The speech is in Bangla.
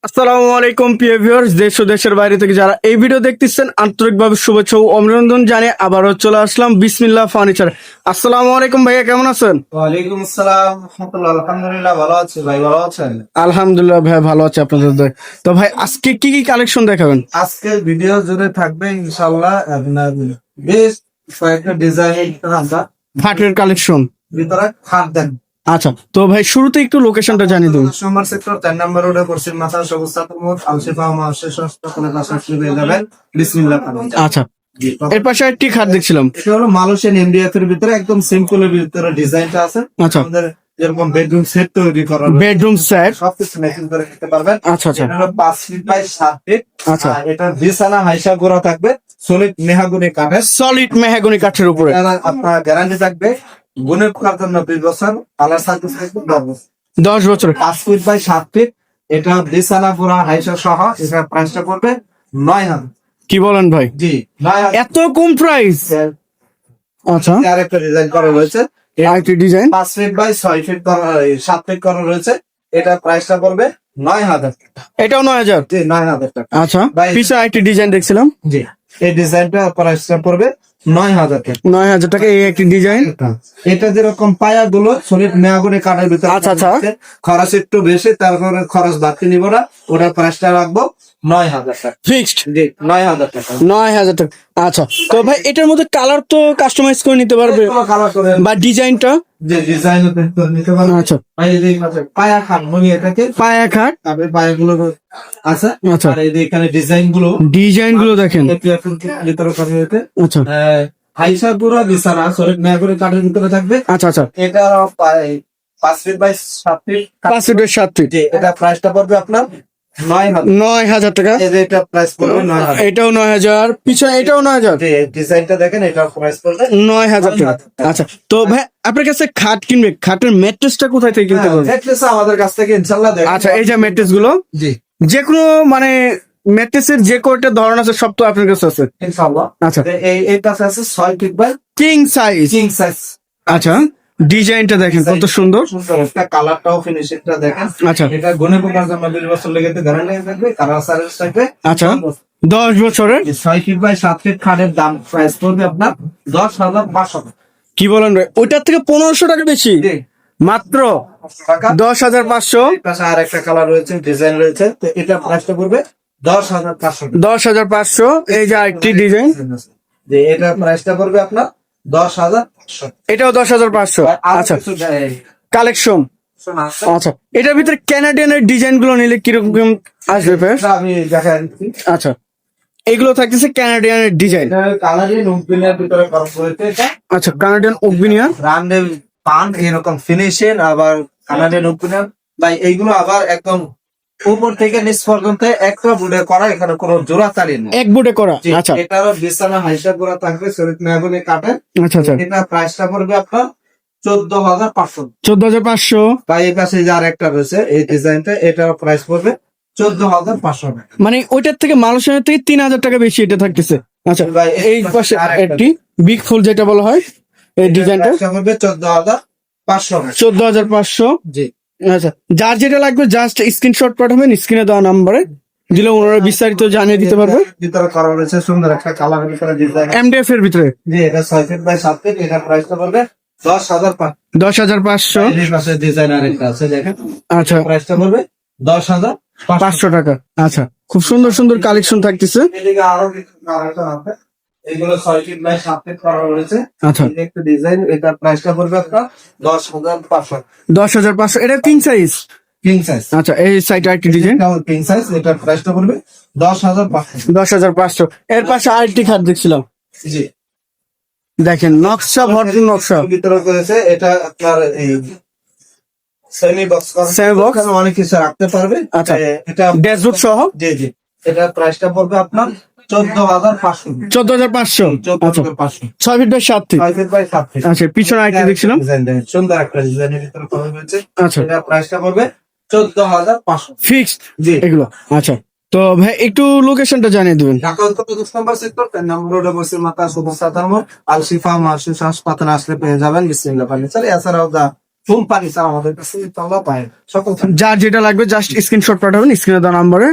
আসসালামু আলাইকুম প্রিয় ভিউয়ার্স, দেশ ও দেশের বাইরে থেকে যারা এই ভিডিও দেখতেছেন আন্তরিকভাবে শুভেচ্ছা ও অভিনন্দন জানিয়ে আবারও চলে আসলাম বিসমিল্লাহ ফার্নিচার। আসসালামু আলাইকুম ভাইয়া, কেমন আছেন? ওয়ালাইকুম আসসালাম রাহমাতুল্লাহ। আলহামদুলিল্লাহ ভালো আছি ভাই, ভালো আছেন? আলহামদুলিল্লাহ ভাই, ভালো আছে আপনাদের দয়ায়। তো ভাই আজকে কি কি কালেকশন দেখাবেন? আজকের ভিডিও জুড়ে থাকবে ইনশাআল্লাহ আপনার বেশ কয়েকটা ডিজাইন আমরা ফাটের কালেকশন। ভিতরে খাট দেন। আচ্ছা, তো ভাই শুরুতে একটু লোকেশনটা জানিয়ে দিন। নম্বর সেক্টর 4 নম্বর রোডে পশ্চিম মাথা সবুজ মোড় আলশিফা মাসে সংস্থাপনের পাশাপাশি পেয়ে যাবেন বিসমিল্লাহ ফার্নিচার। আচ্ছা, এর পাশে একটি খাট দেখছিলাম। এটা হলো মালয়েশিয়ান এমডিএফ এর ভিতরে একদম সিম্পল এর ভিতরে ডিজাইনটা আছে। আচ্ছা, আমাদের যেরকম বেডরুম সেট তৈরি করা বেডরুম সেট সবকিছু মেশিন করে নিতে পারবেন। আচ্ছা আচ্ছা এটা হলো 5 ফিট বাই 7 ফিট। আচ্ছা, এটা বিছানা হাইসা গোড়া থাকবে সলিড মেহাগুনি কাঠের। সলিড মেহগনি কাঠের উপরে। আপনার গ্যারান্টি থাকবে গুণের পোকার জন্য 20 বছর, কালার সার্ভিস থাকবে 10 বছর। 10 বছর। 5 ফিট বাই 7 ফিট। এটা বিছানা গোড়া হাইসা সহ এটা প্রাইসটা পড়বে 9,000। কি বলেন ভাই, জি 9,000। এত কম প্রাইস? আচ্ছা, আরেকটা ডিজাইন করা রয়েছে আরেকটি ডিজাইন 5 ফিট বাই 6 ফিট করা 7 ফিট করা রয়েছে। এটা প্রাইসটা পড়বে 9,000 টাকা। এটাও 9,000। জি 9,000 টাকা। আচ্ছা, ভাই- পিছে আরেকটি ডিজাইন দেখছিলাম। জি এই ডিজাইনটা প্রাইসটা পড়বে 9,000 টাকা। 9,000 টাকা এই একটি ডিজাইন। এটা যেরকম পায়া গুলো সলিড মেয়াগুনি কাঠের ভিতরে আচ্ছা, আচ্ছা। খরচ একটু বেশি, তারপরে খরচ বাড়তি নিব না, ওটার প্রাইসটা রাখবো 9,000 টাকা। ফিক্সড জি 9,000 টাকা। 9,000 টাকা। আচ্ছা, তো ভাই এটার মধ্যে কালার তো কাস্টমাইজ করে নিতে পারবে কালার করে বা ডিজাইনটা? যে ডিজাইন নিতে পারবে। আচ্ছা, ভাই এই যে পায়া খান মনি এটাকে পায়া খাট। আপনি পায়াগুলো আছে। আচ্ছা, আর এই যে এখানে ডিজাইন গুলো দেখেন। ভিতরে করা হয়েছে। আচ্ছা হাইসা পুরো বিছানা সলিড মেয়াগুনি কাঠের ভিতরে থাকবে। আচ্ছা আচ্ছা, এটা 5 ফিট বাই 7 ফিট। 5 ফিটের 7 ফিট। জি এটা প্রাইসটা পড়বে আপনার 9,000। 9,000 টাকা। এই যে এটা প্রাইস পড়বে 9,000। এটাও 9,000, পিছনে এটাও 9,000। যে ডিজাইনটা দেখেন এটার প্রাইস পড়বে 9,000 টাকা। আচ্ছা, তো ভাই আপনার কাছে খাট কিনবে, খাটের ম্যাট্রেসটা কোথায় থেকে কিনতে পারবে? ম্যাট্রেস আমাদের কাছ থেকে ইনশাআল্লাহ দেখেন। আচ্ছা, এই যে ম্যাট্রেস গুলো জি যে কোনো মানে ম্যাট্রেসের যে কয়টা ধরন আছে সব তো আপনার কাছে আছে। ইনশাআল্লাহ। আচ্ছা, এইটা আছে 6 feet by king size. King size. আচ্ছা, ডিজাইনটা দেখেন কত সুন্দর। একটা কালারটাও ফিনিশিংটা দেখেন। আচ্ছা এটা গুণে পোকার জন্য 20 বছর লেগে গ্যারান্টি থাকবে, কালার সার্ভিস থাকবে। আচ্ছা, 10 বছরের। 6 ফিট বাই 7 ফিট খাটের দাম প্রাইস পড়বে আপনার 10,500 টাকা। কি বলেন ভাই, ওইটার থেকে 1,500 টাকা বেশি? জি মাত্র টাকা। 10,500। এই পাশে আর একটা কালার রয়েছে, ডিজাইন রয়েছে, তো এটা প্রাইসটা পড়বে 10,500 টাকা। 10,500। এই যে আরেকটি ডিজাইন, যে এটা প্রাইসটা পড়বে আপনার 10,500। এটাও 10,500। আচ্ছা, কালেকশন। আচ্ছা, এটার ভিতরে ক্যানাডিয়ানের ডিজাইন গুলো নিলে কিরকম আসবে ভাই? আমি দেখাই দিচ্ছি। আচ্ছা, এগুলো থাকতেছে ক্যানাডিয়ানের ডিজাইন। এটা কালারই নুনপিনের ভিতরে করা হয়েছে। এটা আচ্ছা, কানাডিয়ান ওকবিনিয়ান। ব্র্যান্ডের পান এরকম ফিনিশিং, আবার কানাডিয়ান নুনপিনের ভাই এইগুলো আবার একদম উপর থেকে নিচ পর্যন্ত একটা বুড়ে করা, এখানে কোনো জোড়া চালিয়ে নেই। এক বুটে করা। জি, আচ্ছা এটারও বিছানা হাইসা করা থাকবে শরীর মেহগুনি কাঠে। আচ্ছা আচ্ছা, এটা প্রাইসটা পড়বে আপনার 14,500। 14,500। বা এই পাশে যে আর একটা রয়েছে এই ডিজাইনটা, এটার প্রাইস পড়বে 14,500 টাকা। মানে ওইটার থেকে মালয়েশিয়ার থেকে 3,000 টাকা বেশি এটা থাকতেছে। আচ্ছা, ভাই, এই পাশে একটি বিগ ফুল যেটা বলা হয়, এই ডিজাইনটা প্রাইসটা পড়বে 14,500 টাকা। 14,500। জি আচ্ছা, যার যেটা লাগবে জাস্ট স্ক্রিনশট পাঠাবেন স্ক্রিনে দেওয়া নাম্বারে, দিলে ওনারা বিস্তারিত জানিয়ে দিতে পারবে। ভিতরে করা রয়েছে সুন্দর একটা কালারের ভিতরে ডিজাইন। এমডিএফ এর ভিতরে। জি এটা 6 ফিট বাই 7 ফিট। এটার প্রাইসটা পড়বে 10,500। 10,500। এই পাশে ডিজাইন আরেকটা আছে দেখেন, আচ্ছা, প্রাইসটা পড়বে 10,500। 500 টাকা। আচ্ছা, খুব সুন্দর সুন্দর কালেকশন থাকতেছে। এদিকে আরো কিছু কালেকশন আছে, এগুলো 6 ফিট বাই 7 ফিট করা রয়েছে। আচ্ছা, এই যে একটা ডিজাইন, এটার প্রাইসটা পড়বে আপনার 10,500। 10,500। এটা কিং সাইজ। King size. আচ্ছা, এই সাইডে আরেকটি ডিজাইন। কিং সাইজ, এটার প্রাইসটা পড়বে 10,500। 10,500। এর পাশে আরেকটি খাট দেখছিলাম, জি দেখেন নকশা ভরপুর নকশা। ভিতরে করেছে, এটা আপনার এই সেমি বক্স করা। Semi box? এখানে অনেক কিছু রাখতে পারবে। আচ্ছা, এটা ড্যাশবোর্ড সহ। জি জি এটার প্রাইসটা পড়বে আপনার 14,500। 14,500। আচ্ছা, 14,500। 6 feet by 7 feet. 6 feet by 7 feet. আচ্ছা, পিছনে আরেকটি দেখছিলাম। ডিজাইন দেখেন, সুন্দর একটা ডিজাইনের ভিতরে করা হয়েছে। আচ্ছা, এটা প্রাইসটা পড়বে 14,500। ফিক্সড জি এগুলো। আচ্ছা, তো ভাই একটু লোকেশনটা জানিয়ে দিবেন। ঢাকা উত্তর 25 নম্বর সেক্টর 10 নম্বর রোডে বসে মাতা সবুজ মোড় আলশিফা মাসুস হাসপাতাল আসলে পেয়ে যাবেন বিসমিল্লাহ ফার্নিচার। এছাড়াও দা ফুল ফার্নিচার আমাদের কাছে তলা পায় সকল যার যেটা লাগবে জাস্ট স্ক্রিনশট পাঠাবেন স্ক্রিনে দেওয়া নাম্বারে।